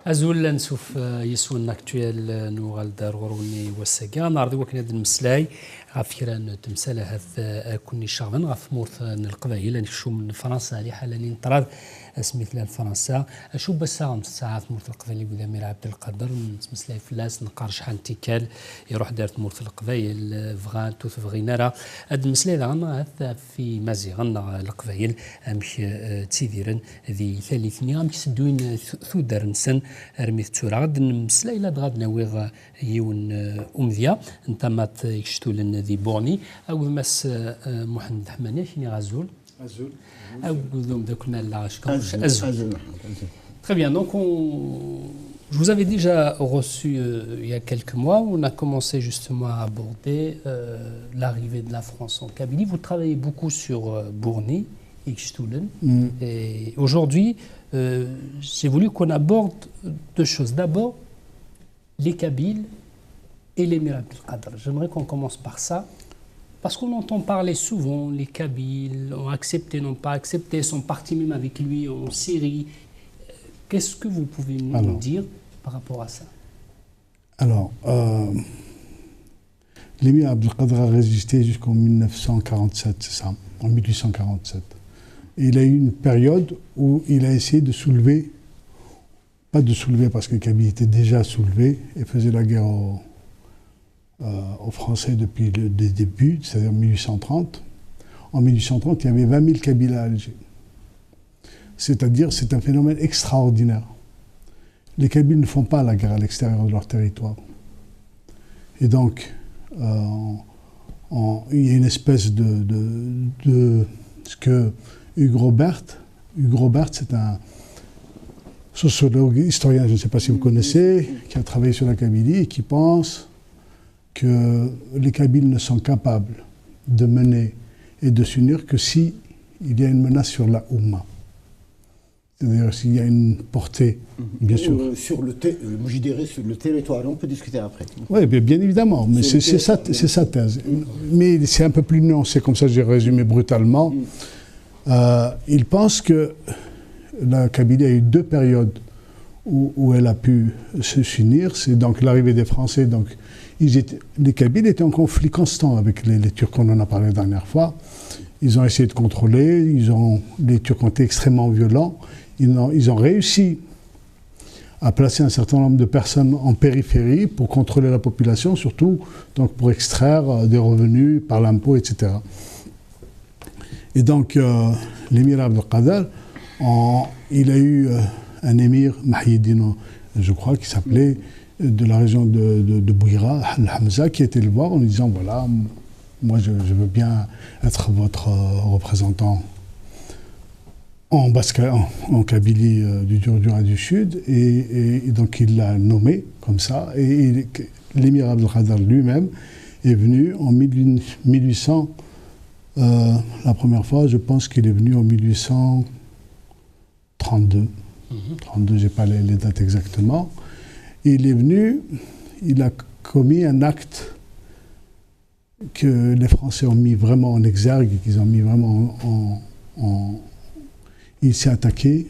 أزول نشوف يسون أكتويل نوغال دار غروني والسجا نعرض وكنا المسلاي غافيران تمثال هذا كوني شغفن غاف مورث القبائل نشوف من فرنسا اللي حالا نطراد سميت لها فرنسا أشو بس ساعات مورث القبائل وذا مير عبد القادر مسلاي فلاس نقار شحال تيكال يروح دارت مورث القبائل فغان توث فغينارا هاد المسلاي هذا في مازيغان القبائل مش تسيديرن ذي ثالثني مش سدوين ثودر نسن رميت تورا غاد نمسلاي لا غاد ناويغ يون أمذيا انت ما تشتو لنا ذي بورني أو مس محمد حماني شني غازول Azul. أو ذوم ذاكنا العاش Azul. Très bien, donc je vous avais déjà reçu il y a quelques mois, on a commencé justement à aborder l'arrivée de la France en Kabylie. Vous travaillez beaucoup sur Bourni, Ixtoulen, et aujourd'hui j'ai voulu qu'on aborde deux choses. D'abord, les Kabyles et l'émir Abdelkader. J'aimerais qu'on commence par ça. Parce qu'on entend parler souvent, les Kabyles ont accepté, n'ont pas accepté, sont partis même avec lui en Syrie. Qu'est-ce que vous pouvez nous dire par rapport à ça? Alors, l'émir Abdelkader a résisté jusqu'en 1947, c'est ça, en 1847. Et il a eu une période où il a essayé de soulever, pas de soulever parce que les Kabyles étaient déjà soulevés et faisaient la guerre aux Français depuis le début, c'est-à-dire 1830. En 1830, il y avait 20 000 Kabyles à Alger. C'est-à-dire, c'est un phénomène extraordinaire. Les Kabyles ne font pas la guerre à l'extérieur de leur territoire. Et donc, il y a une espèce de ce que Hugues Robert, c'est un sociologue, historien, je ne sais pas si vous connaissez, qui a travaillé sur la Kabylie et qui pense que les Kabyles ne sont capables de mener et de s'unir que s'il y a une menace sur la Oumma. C'est-à-dire s'il y a une portée, bien sûr. Moi je dirais sur le territoire, on peut discuter après. Oui, bien évidemment, mais c'est sa thèse. Mais c'est un peu plus nuancé, comme ça j'ai résumé brutalement. Il pense que la Kabylie a eu deux périodes où elle a pu s'unir. C'est donc l'arrivée des Français. Donc, les Kabyles étaient en conflit constant avec les Turcs, on en a parlé la dernière fois. Ils ont essayé de contrôler, les Turcs ont été extrêmement violents. Ils ont réussi à placer un certain nombre de personnes en périphérie pour contrôler la population, surtout donc pour extraire des revenus par l'impôt, etc. Et donc, l'émir Abdelkader, il a eu un émir, Mahieddin, je crois, qui s'appelait, de la région de Bouira, Al-Hamza, qui était le voir en lui disant, voilà, moi je veux bien être votre représentant en Kabylie du Durdura du Sud, et donc il l'a nommé comme ça, et l'émir Abdelkader lui-même est venu en 1800, la première fois, je pense qu'il est venu en 1832. 32, je n'ai pas les dates exactement. Il est venu, il a commis un acte que les Français ont mis vraiment en exergue, qu'ils ont mis vraiment il s'est attaqué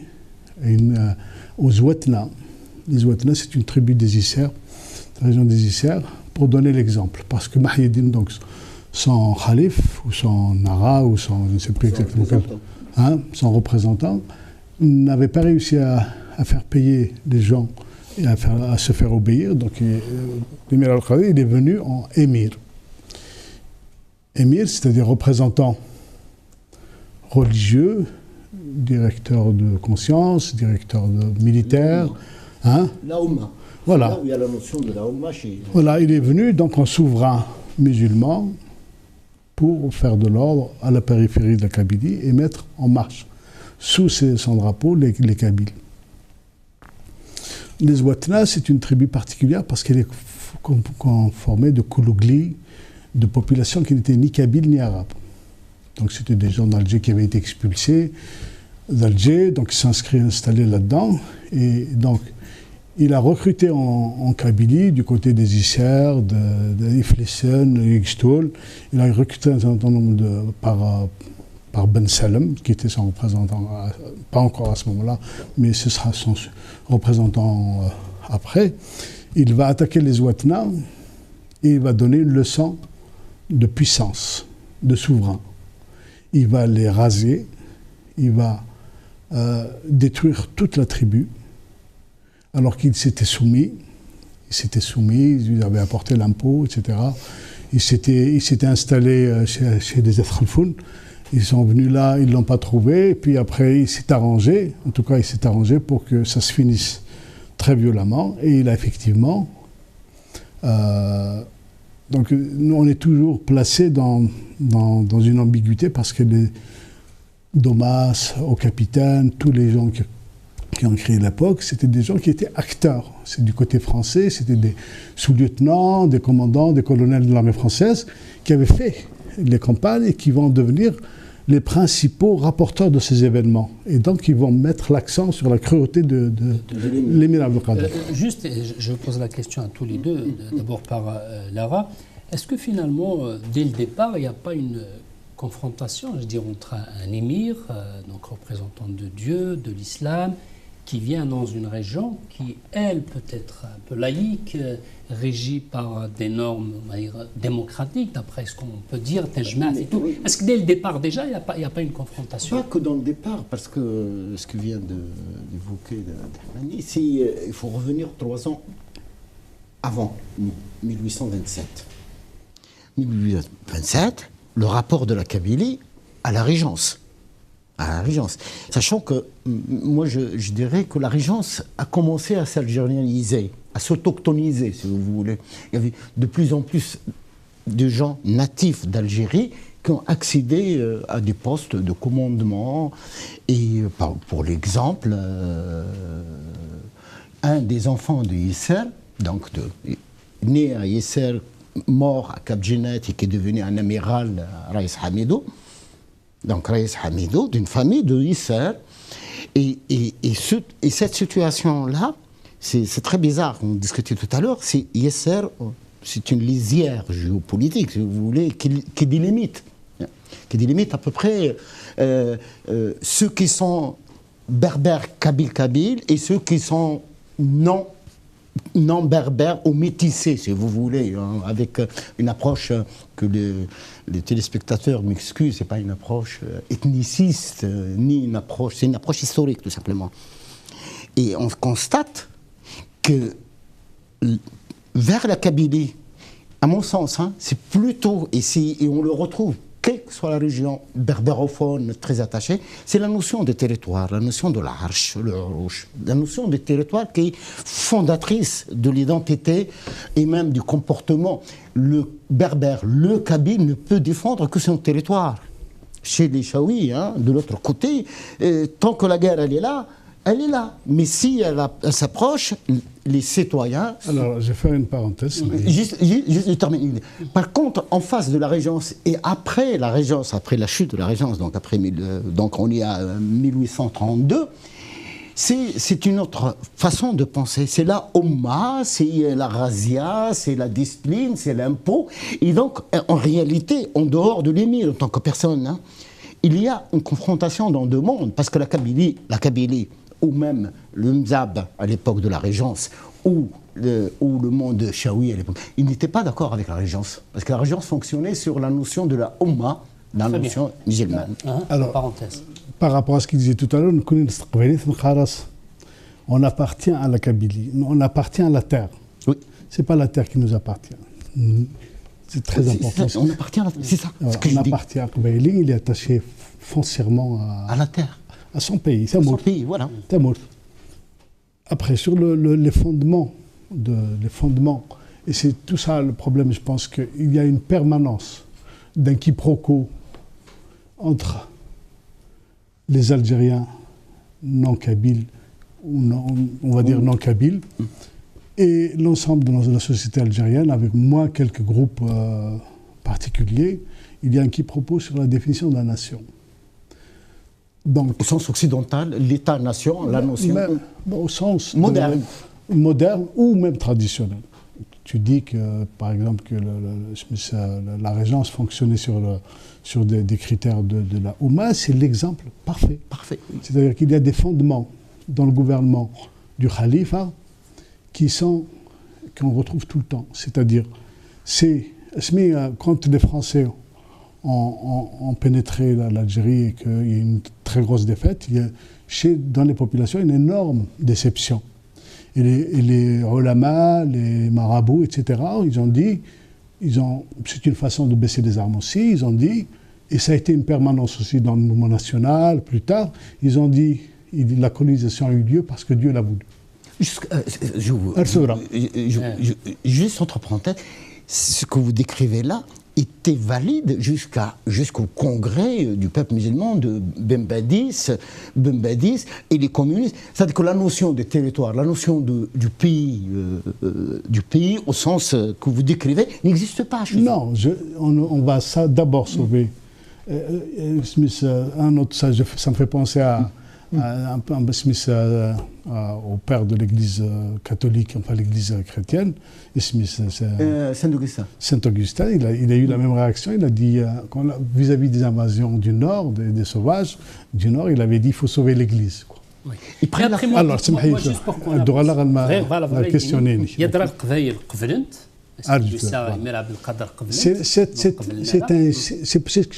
aux Zouatna. Les Zouatna, c'est une tribu des Isères, la région des Isères, pour donner l'exemple. Parce que Mahieddin, donc, son khalif, ou son ara, ou son, je ne sais plus exactement quel, son représentant, n'avait pas réussi à faire payer les gens et à se faire obéir. Donc, l'émir Al-Qadir, il est venu en émir. Émir, c'est-à-dire représentant religieux, directeur de conscience, directeur militaire. La Oumma. Voilà. Là où il y a la notion de la Oumma chez... Voilà, il est venu donc en souverain musulman pour faire de l'ordre à la périphérie de la Kabylie et mettre en marche sous son drapeau les Kabyles. Les Zouatna, c'est une tribu particulière parce qu'elle est formée de Koulougli, de populations qui n'étaient ni kabyles ni arabes. Donc c'était des gens d'Alger qui avaient été expulsés d'Alger, donc il s'est installé là-dedans. Et donc il a recruté en Kabylie, du côté des Isères, de Iflissen, de Ixtoul. Il a recruté un certain nombre par Ben Salem, qui était son représentant, pas encore à ce moment-là, mais ce sera son représentant après. Il va attaquer les Ouatna et il va donner une leçon de puissance, de souverain. Il va les raser, il va détruire toute la tribu, alors qu'ils s'étaient soumis. Ils lui avaient apporté l'impôt, etc. Ils s'étaient installés chez des Khalfoun. Ils sont venus là, ils ne l'ont pas trouvé. Et puis après, il s'est arrangé. En tout cas, il s'est arrangé pour que ça se finisse très violemment. Et il a effectivement... donc, nous, on est toujours placés dans une ambiguïté parce que les Domas, au capitaine, tous les gens qui ont créé l'époque, c'était des gens qui étaient acteurs. C'est du côté français, c'était des sous-lieutenants, des commandants, des colonels de l'armée française qui avaient fait les campagnes et qui vont devenir les principaux rapporteurs de ces événements. Et donc, ils vont mettre l'accent sur la cruauté de l'émir Abdelkader. Juste, je pose la question à tous les deux, d'abord par Lara. Est-ce que finalement, dès le départ, il n'y a pas une confrontation, je dirais, entre un émir, donc représentant de Dieu, de l'islam, qui vient dans une région qui, elle, peut être un peu laïque, régie par des normes démocratiques, d'après ce qu'on peut dire, Tejmat et tout. Est-ce que dès le départ, déjà, il n'y a pas une confrontation? Pas que dans le départ, parce que ce que vient d'évoquer Dahmani, il faut revenir 3 ans avant 1827. 1827, le rapport de la Kabylie à la Régence. Sachant que, moi, je dirais que la Régence a commencé à s'algérianiser, à s'autochtoniser, si vous voulez. Il y avait de plus en plus de gens natifs d'Algérie qui ont accédé à des postes de commandement. Et pour l'exemple, un des enfants de Yesser, donc né à Yesser, mort à Cap Genet et qui est devenu un amiral, Raïs Hamidou. Donc Raïs Hamidou, d'une famille de Yesser. Et cette situation-là, c'est très bizarre, on discutait tout à l'heure, c'est Yesser, c'est une lisière géopolitique, si vous voulez, qui délimite à peu près ceux qui sont berbères kabyles et ceux qui sont non berbères ou métissés, si vous voulez, hein, avec une approche que les téléspectateurs m'excusent, c'est pas une approche ethniciste, ni une approche, c'est une approche historique tout simplement. Et on constate que vers la Kabylie, à mon sens, hein, c'est plutôt, et on le retrouve, quelle que soit la région berbérophone très attachée, c'est la notion de territoire, la notion de l'arche, le rouge, la notion de territoire qui est fondatrice de l'identité et même du comportement. Le berbère, le kabyle ne peut défendre que son territoire. Chez les Chaouis, hein, de l'autre côté, tant que la guerre elle est là. Mais si elle s'approche, les citoyens... Alors, je vais faire une parenthèse. Juste, je termine. Par contre, en face de la Régence, et après la Régence, après la chute de la Régence, donc on est à 1832, c'est une autre façon de penser. C'est la Oumma, c'est la razzia, c'est la discipline, c'est l'impôt. Et donc, en réalité, en dehors de l'émir, en tant que personne, hein, il y a une confrontation dans deux mondes, parce que la Kabylie, ou même le Mzab à l'époque de la Régence, ou le monde chaoui à l'époque, ils n'étaient pas d'accord avec la Régence. Parce que la Régence fonctionnait sur la notion de la Oumma, la notion musulmane. Alors, parenthèse. Par rapport à ce qu'il disait tout à l'heure, on appartient à la Kabylie, on appartient à la terre. Oui. Ce n'est pas la terre qui nous appartient. C'est très important. On appartient à la terre, c'est ça. Ouais, on appartient à Kabylie, il est attaché foncièrement à la terre. À son pays, c'est son pays, voilà. Après, sur les fondements, et c'est tout ça le problème, je pense qu'il y a une permanence d'un quiproquo entre les Algériens non kabyles, ou non, on va dire non kabyles, et l'ensemble de la société algérienne, avec moins quelques groupes particuliers. Il y a un quiproquo sur la définition de la nation. Donc, au sens occidental, l'État-nation, la notion au sens moderne ou même traditionnel. tu dis que, par exemple, que la régence fonctionnait sur des critères de la Oumma, c'est l'exemple parfait. Parfait. C'est-à-dire qu'il y a des fondements dans le gouvernement du Khalifa qu'on retrouve tout le temps. C'est-à-dire, quand les Français ont pénétré l'Algérie et qu'il y a une très grosse défaite, il y a dans les populations une énorme déception. Et les ulama, les marabouts, etc., ils ont dit, c'est une façon de baisser les armes aussi, ils ont dit, et ça a été une permanence aussi dans le mouvement national, plus tard, ils ont dit, la colonisation a eu lieu parce que Dieu l'a voulu. Juste entre parenthèses, ce que vous décrivez là était valide jusqu'au congrès du peuple musulman de Bembadis et les communistes. C'est-à-dire que la notion de territoire, la notion du pays au sens que vous décrivez n'existe pas chez Non, on va d'abord sauver. Un autre, ça me fait penser au père de l'Église catholique, enfin l'Église chrétienne, Saint-Augustin. Saint-Augustin, il a eu la même réaction. Il a dit, vis-à-vis des invasions du Nord, des sauvages du Nord, il avait dit il faut sauver l'Église. Oui. Alors, juste pour qu'on questionner. C'est ce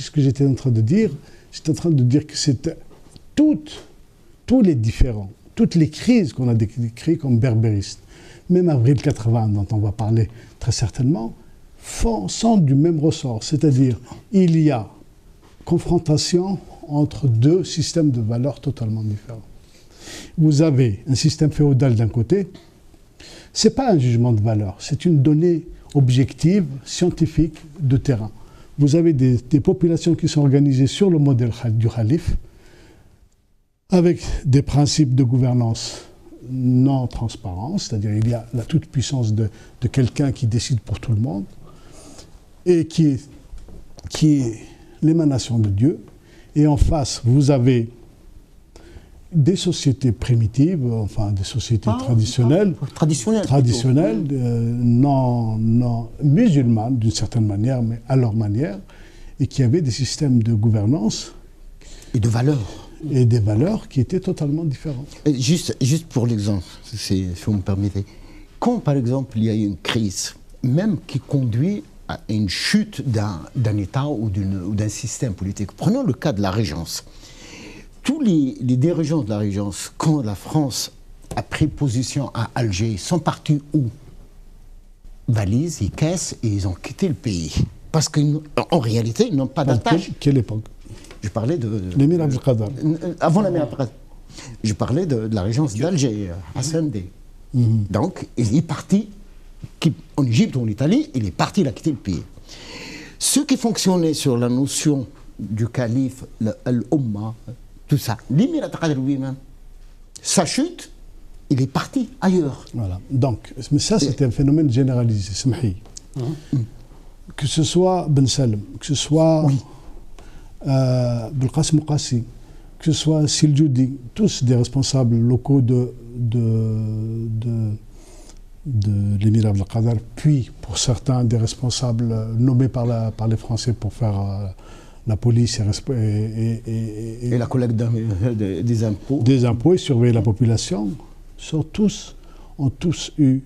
que j'étais en train de dire. J'étais en train de dire que c'est tous les différents, toutes les crises qu'on a décrites comme berbéristes, même Avril 80, dont on va parler très certainement, sont du même ressort. C'est-à-dire, il y a confrontation entre deux systèmes de valeurs totalement différents. Vous avez un système féodal d'un côté, ce n'est pas un jugement de valeur, c'est une donnée objective, scientifique, de terrain. Vous avez des populations qui sont organisées sur le modèle du calife, avec des principes de gouvernance non transparents, c'est-à-dire il y a la toute-puissance de quelqu'un qui décide pour tout le monde, et qui est l'émanation de Dieu. Et en face, vous avez des sociétés primitives, enfin des sociétés traditionnelles, non musulmanes d'une certaine manière, mais à leur manière, et qui avaient des systèmes de gouvernance et de valeurs. Et des valeurs qui étaient totalement différentes. Juste pour l'exemple, si vous me permettez, quand par exemple il y a une crise, même qui conduit à une chute d'un État ou d'un système politique, prenons le cas de la Régence. Tous les dirigeants de la Régence, quand la France a pris position à Alger, sont partis où? Valises et caisses, et ils ont quitté le pays. Parce qu'en réalité, ils n'ont pas d'attache. Quelle époque? Je parlais de l'émir Abdelkader. Avant l'émir Abdelkader. Je parlais de la régence d'Alger, Hassan Bey. Donc, il est parti en Égypte ou en Italie, il est parti, il a quitté le pays. Ce qui fonctionnait sur la notion du calife, l'Umma, tout ça, l'émir Abdelkader lui-même, sa chute, il est parti ailleurs. Voilà. Donc, mais ça, c'était un phénomène généralisé, Smahi. Que ce soit Ben Salem, que ce soit Belqasim Qassi, que ce soit Siljoudi, tous des responsables locaux de l'émir Abdelkader, puis pour certains des responsables nommés par les Français pour faire la police et la collecte des impôts. Des impôts et surveiller la population, ont tous eu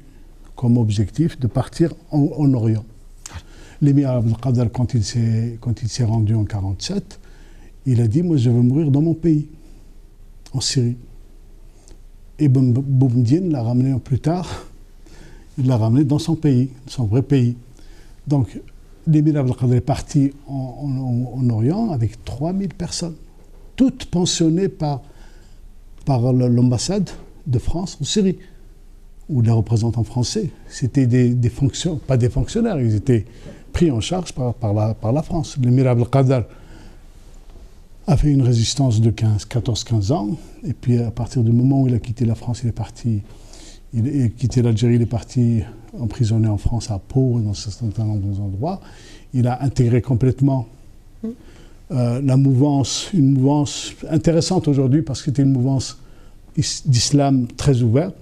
comme objectif de partir en Orient. L'émir Abdelkader, quand il s'est rendu en 1947, il a dit « Moi, je veux mourir dans mon pays, en Syrie ». Et Boumediene l'a ramené plus tard, il l'a ramené dans son pays, son vrai pays. Donc, l'émir Abdelkader est parti en Orient avec 3000 personnes, toutes pensionnées par l'ambassade de France en Syrie, ou les représentants français. C'était pas des fonctionnaires, ils étaient pris en charge par la France. L'émir Abdelkader a fait une résistance de 14-15 ans, et puis à partir du moment où il a quitté la France, il a quitté l'Algérie, il est parti emprisonné en France, à Pau, dans un certain nombre d'endroits. Il a intégré complètement une mouvance intéressante aujourd'hui, parce que c'était une mouvance d'islam très ouverte.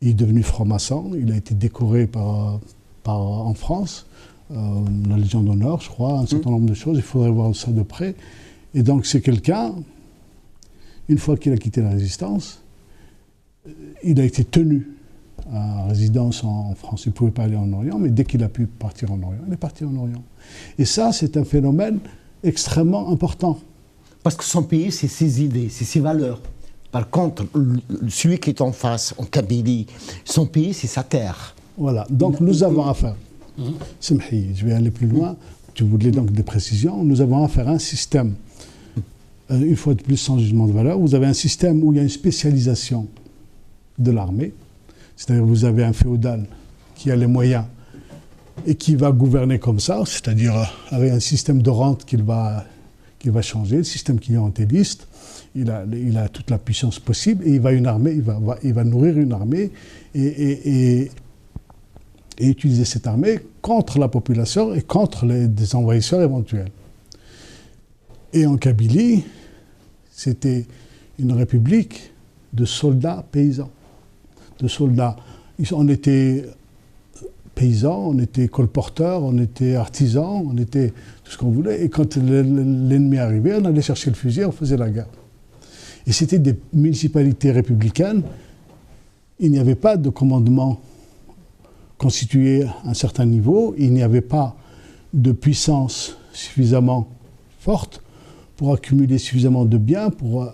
Il est devenu franc-maçon. Il a été décoré en France, la Légion d'honneur, je crois, un certain nombre de choses. Il faudrait voir ça de près. Et donc c'est quelqu'un, une fois qu'il a quitté la résistance, il a été tenu à résidence en France. Il ne pouvait pas aller en Orient, mais dès qu'il a pu partir en Orient, il est parti en Orient. Et ça, c'est un phénomène extrêmement important. Parce que son pays, c'est ses idées, c'est ses valeurs. Par contre, celui qui est en face, en Kabylie, son pays, c'est sa terre. Voilà, donc nous avons affaire. Semhi, je vais aller plus loin. Tu voulais donc des précisions. Nous avons affaire à un système, une fois de plus sans jugement de valeur. Vous avez un système où il y a une spécialisation de l'armée. C'est-à-dire vous avez un féodal qui a les moyens et qui va gouverner comme ça, c'est-à-dire avec un système de rente qu'il va changer, le système clientéliste. Il a toute la puissance possible et il va nourrir une armée et utiliser cette armée contre la population et contre des envahisseurs éventuels. Et en Kabylie, c'était une république de soldats paysans. De soldats. On était paysans, on était colporteurs, on était artisans, on était tout ce qu'on voulait. Et quand l'ennemi arrivait, on allait chercher le fusil, on faisait la guerre. Et c'était des municipalités républicaines. Il n'y avait pas de commandement constitué à un certain niveau. Il n'y avait pas de puissance suffisamment forte pour accumuler suffisamment de biens pour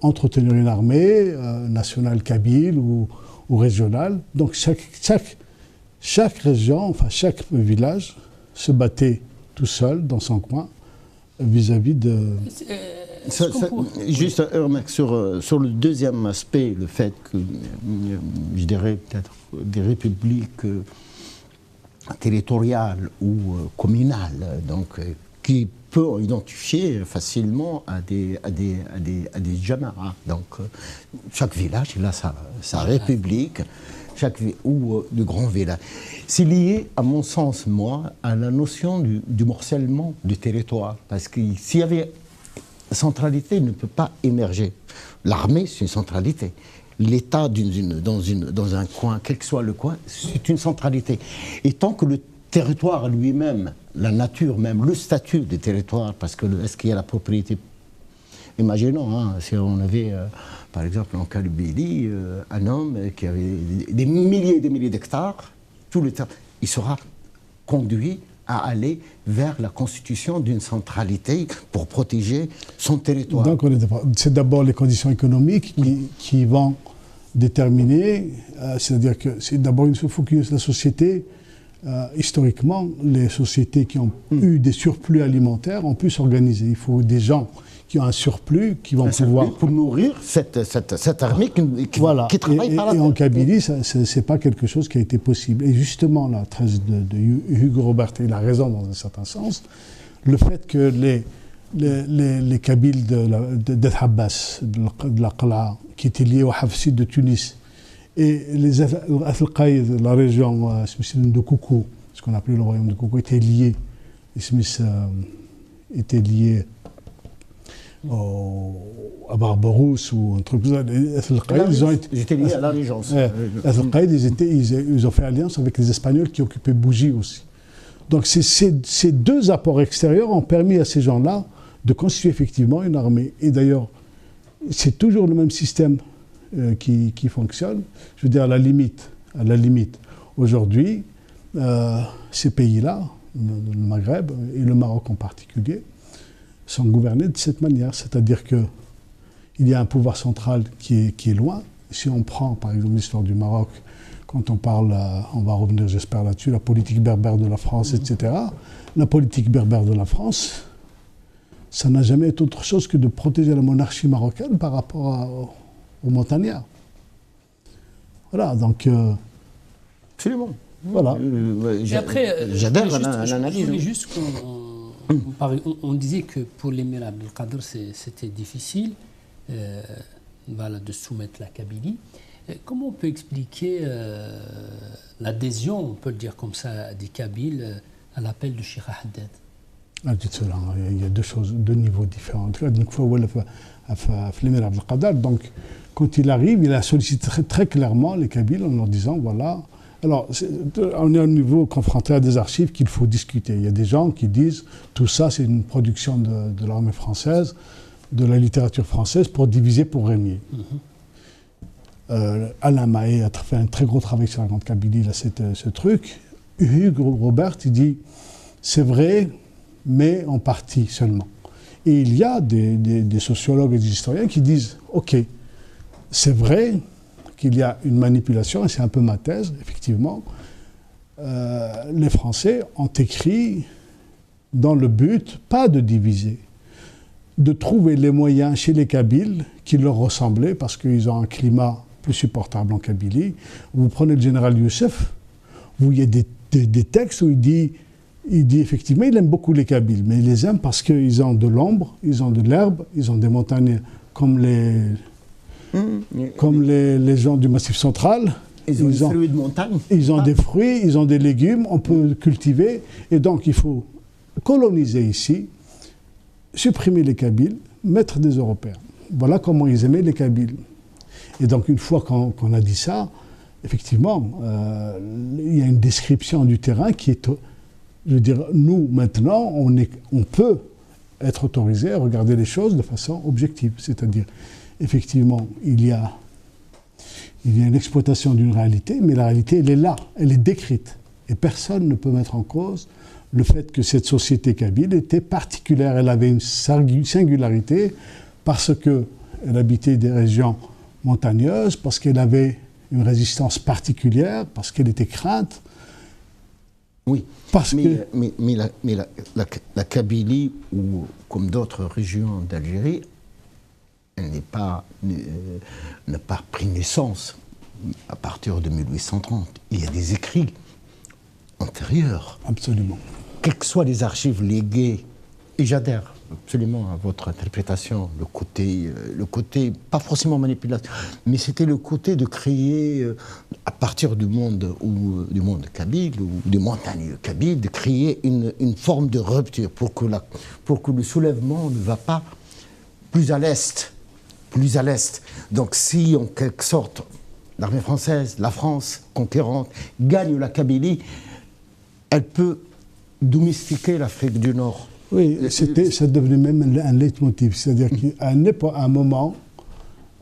entretenir une armée nationale kabyle ou régionale. Donc chaque région, enfin chaque village se battait tout seul dans son coin vis-à-vis de... Juste un remarque sur le deuxième aspect, le fait que, je dirais peut-être des républiques territoriales ou communales, donc qui peut identifier facilement à des jama'a. Donc chaque village, il a sa république, ou de grands villages. C'est lié, à mon sens, moi, à la notion du morcellement du territoire. Parce que s'il y avait centralité, ne peut pas émerger. L'armée, c'est une centralité. L'État dans un coin, quel que soit le coin, c'est une centralité. Et tant que le territoire lui-même, la nature même, le statut du territoire, parce que est-ce qu'il y a la propriété? Imaginons, si on avait, par exemple, en Kabylie, un homme qui avait des milliers et des milliers d'hectares, tout le temps, il sera conduit à aller vers la constitution d'une centralité pour protéger son territoire. Donc c'est d'abord les conditions économiques qui vont déterminer, c'est-à-dire que c'est d'abord il faut que la société, historiquement, les sociétés qui ont eu des surplus alimentaires ont pu s'organiser. Il faut des gens qui ont un surplus, qui vont pouvoir... Pour nourrir cette armée qui travaille par la terre. Et en Kabylie, ce n'est pas quelque chose qui a été possible. Et justement, la thèse de Hugo Robert, il a raison dans un certain sens, le fait que les Kabyles d'Ed Abbas, de la Qala, qui étaient liés aux Hafsides de Tunis, et les Al-Qaïd, la région de Koukou, ce qu'on appelait le royaume de Koukou, étaient liés à Barbarousse ou un truc comme ça. Ils étaient liés à la régence. Ils ont fait alliance avec les Espagnols qui occupaient Bougie aussi. Donc ces deux apports extérieurs ont permis à ces gens-là de constituer effectivement une armée. Et d'ailleurs, c'est toujours le même système qui fonctionne. Je veux dire, à la limite, aujourd'hui, ces pays-là, le Maghreb et le Maroc en particulier, sont gouvernés de cette manière. C'est-à-dire qu'il y a un pouvoir central qui est loin. Si on prend, par exemple, l'histoire du Maroc, quand on parle, on va revenir, j'espère, là-dessus, la politique berbère de la France, etc. La politique berbère de la France, ça n'a jamais été autre chose que de protéger la monarchie marocaine par rapport aux montagnards. Voilà, donc... Absolument. Voilà. Et après, j'adhère l'analyse. Je voulais juste on disait que pour l'émir Abdelkader, c'était difficile de soumettre la Kabylie. Comment on peut expliquer l'adhésion, on peut le dire comme ça, des Kabyles à l'appel de Cheikh Haddad? Il y a deux choses, deux niveaux différents. Donc, quand il arrive, il a sollicité très clairement les Kabyles en leur disant voilà. Alors, on est au niveau confronté à des archives qu'il faut discuter. Il y a des gens qui disent tout ça, c'est une production de l'armée française, de la littérature française pour diviser, pour régner. Alain Mahé a fait un très gros travail sur la Grande Kabylie, là, ce truc. Hugues Robert, il dit c'est vrai, mais en partie seulement. Et il y a des sociologues et des historiens qui disent ok, c'est vrai qu'il y a une manipulation, et c'est un peu ma thèse, effectivement. Les Français ont écrit dans le but, pas de diviser, de trouver les moyens chez les Kabyles qui leur ressemblaient, parce qu'ils ont un climat plus supportable en Kabylie. Vous prenez le général Youssef, vous voyez des textes où il dit effectivement, il aime beaucoup les Kabyles, mais il les aime parce qu'ils ont de l'ombre, ils ont de l'herbe, ils ont des montagnes comme les gens du Massif central. Ils ont des fruits de montagne. Ils ont des fruits, ils ont des légumes, on peut cultiver. Et donc, il faut coloniser ici, supprimer les Kabyles, mettre des Européens. Voilà comment ils aimaient les Kabyles. Et donc, une fois qu'on a dit ça, effectivement, il y a une description du terrain qui est... Je veux dire, nous, maintenant, on peut être autorisé à regarder les choses de façon objective. C'est-à-dire, effectivement, il y a une exploitation d'une réalité, mais la réalité, elle est là, elle est décrite. Et personne ne peut mettre en cause le fait que cette société kabyle était particulière. Elle avait une singularité parce qu'elle habitait des régions montagneuses, parce qu'elle avait une résistance particulière, parce qu'elle était crainte. Oui, mais la Kabylie, ou comme d'autres régions d'Algérie, elle n'a pas pris naissance à partir de 1830. Il y a des écrits antérieurs. Absolument. Quelles que soient les archives léguées, et j'adhère absolument à votre interprétation, le côté pas forcément manipulation, mais c'était le côté de créer, à partir du monde kabyle, ou des montagnes kabyles, de créer une forme de rupture pour que le soulèvement ne va pas plus à l'est. Donc si, en quelque sorte, l'armée française, la France conquérante, gagne la Kabylie, elle peut domestiquer l'Afrique du Nord. Oui, ça devenait même un leitmotiv. C'est-à-dire qu'à un moment,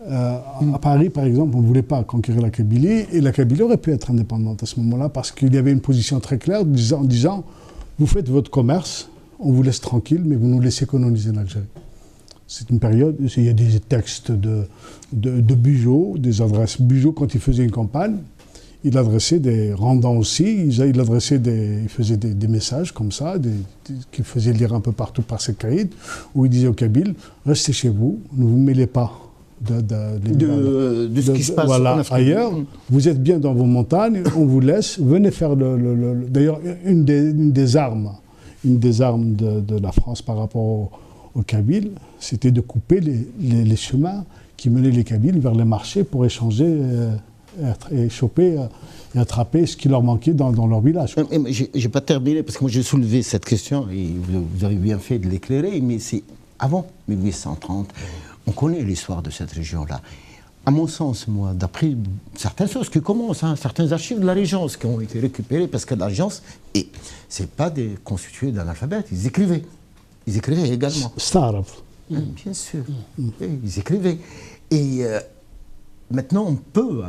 à Paris, par exemple, on ne voulait pas conquérir la Kabylie, et la Kabylie aurait pu être indépendante à ce moment-là, parce qu'il y avait une position très claire en disant vous faites votre commerce, on vous laisse tranquille, mais vous nous laissez coloniser l'Algérie. C'est une période, il y a des textes de Bugeaud, des adresses. Bugeaud, quand il faisait une campagne, il adressait des rendants aussi, il faisait des messages comme ça, qu'il faisait lire un peu partout par ses caïds, où il disait aux Kabyles, restez chez vous, ne vous mêlez pas de ce qui se passe en Afrique. Ailleurs. Vous êtes bien dans vos montagnes, on vous laisse, venez faire D'ailleurs, une des armes de la France par rapport aux Kabyles, c'était de couper les chemins qui menaient les Kabyles vers les marchés pour échanger et choper et attraper ce qui leur manquait dans leur village. J'ai pas terminé parce que moi j'ai soulevé cette question et vous avez bien fait de l'éclairer, mais c'est avant 1830. On connaît l'histoire de cette région-là. À mon sens, moi, d'après certaines choses qui commencent, certains archives de la Régence qui ont été récupérées, parce que la Régence, c'est pas constitué d'un alphabet, ils écrivaient. Ils écrivaient également. Staraf. Bien sûr. Ils écrivaient. Et maintenant, on peut,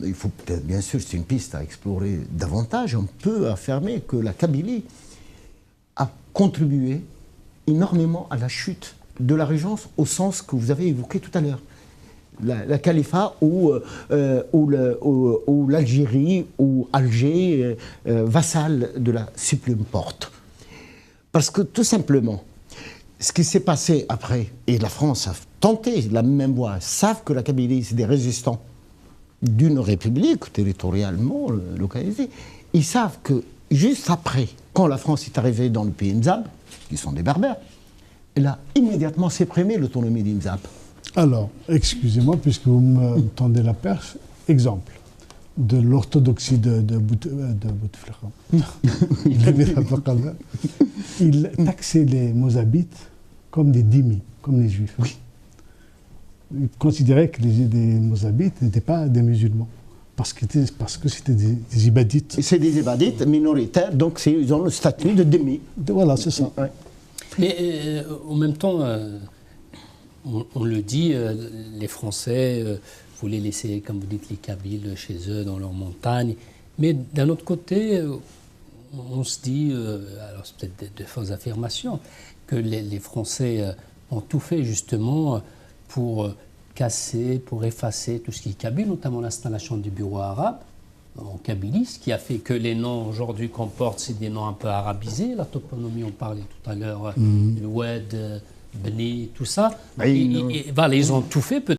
il faut peut-être, bien sûr, c'est une piste à explorer davantage, on peut affirmer que la Kabylie a contribué énormément à la chute de la Régence, au sens que vous avez évoqué tout à l'heure. La califat ou l'Algérie ou Alger, vassal de la Suprême Porte. Parce que tout simplement, ce qui s'est passé après, et la France a tenté la même voie, savent que la Kabylie, c'est des résistants d'une république territorialement localisée. Ils savent que juste après, quand la France est arrivée dans le pays Mzab, qui sont des berbères, elle a immédiatement supprimé l'autonomie d'Imzab. Alors, excusez-moi, puisque vous me tendez la perche, exemple de l'orthodoxie de Bouteflika. il taxait les Mozabites comme des dhimmis, comme les Juifs. Oui. Il considérait que les Mozabites n'étaient pas des musulmans, parce que c'était des ibadites. C'est des ibadites minoritaires, donc ils ont le statut de dhimmi. Voilà, c'est ça. Ouais. Mais en même temps, on le dit, les Français voulaient laisser, comme vous dites, les Kabyles chez eux, dans leurs montagnes. Mais d'un autre côté, on se dit, alors c'est peut-être de fausses affirmations, que les Français ont tout fait justement pour casser, pour effacer tout ce qui est kabyle, notamment l'installation du bureau arabe en kabylie, ce qui a fait que les noms aujourd'hui qu'on porte, c'est des noms un peu arabisés. La toponymie, on parlait tout à l'heure, le Oued, Beni, tout ça. Et, voilà, ils ont tout fait.